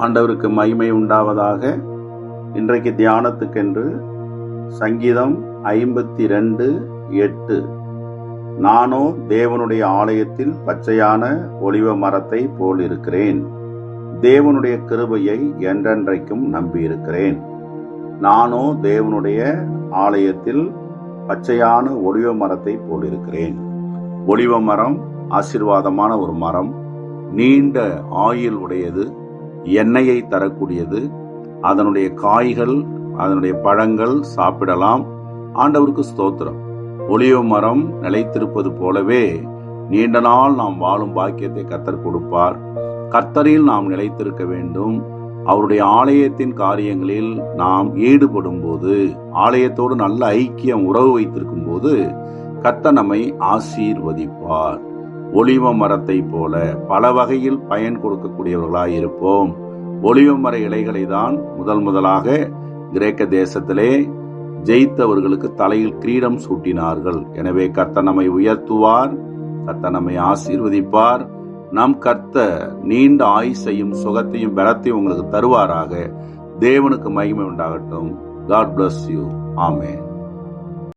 ஆண்டவருக்கு மகிமை உண்டாவதாக. இன்றைக்கு தியானத்துக்கென்று சங்கீதம் 52:8, நானோ தேவனுடைய ஆலயத்தில் பச்சையான ஒலிவ மரத்தை போல் இருக்கிறேன், தேவனுடைய கிருபையை என்றென்றைக்கும் நம்பியிருக்கிறேன். நானோ தேவனுடைய ஆலயத்தில் பச்சையான ஒலிவ மரத்தை போல் இருக்கிறேன். ஒலிவ மரம் ஆசீர்வாதமான ஒரு மரம், நீண்ட ஆயுள் உடையது, எண்ணெயை தரக்கூடியது. அதனுடைய காய்கள், அதனுடைய பழங்கள் சாப்பிடலாம். ஆண்டவருக்கு ஸ்தோத்திரம். ஒலிவ மரம் நிலைத்திருப்பது போலவே நீண்ட நாள் நாம் வாழும் பாக்கியத்தை கர்த்தர் கொடுப்பார். கர்த்தரில் நாம் நிலைத்திருக்க வேண்டும். அவருடைய ஆலயத்தின் காரியங்களில் நாம் ஈடுபடும் போது, ஆலயத்தோடு நல்ல ஐக்கியம் உறவு வைத்திருக்கும் போது கர்த்தர் நம்மை ஆசீர்வதிப்பார். ஒலிவ மரத்தை போல பல வகையில் பயன் கொடுக்கக்கூடியவர்களாய் இருப்போம். ஒலிவ மர இலைகளை தான் முதலாக கிரேக்க தேசத்திலே ஜெயித்தவர்களுக்கு தலையில் கிரீடம் சூட்டினார்கள். எனவே கர்த்தர் நம்மை உயர்த்துவார், கர்த்தர் நம்மை ஆசீர்வதிப்பார். நம் கர்த்தர் நீண்ட ஆயுசையும் சுகத்தையும் பலத்தையும் உங்களுக்கு தருவாராக. தேவனுக்கு மகிமை உண்டாகட்டும். God bless you. Amen.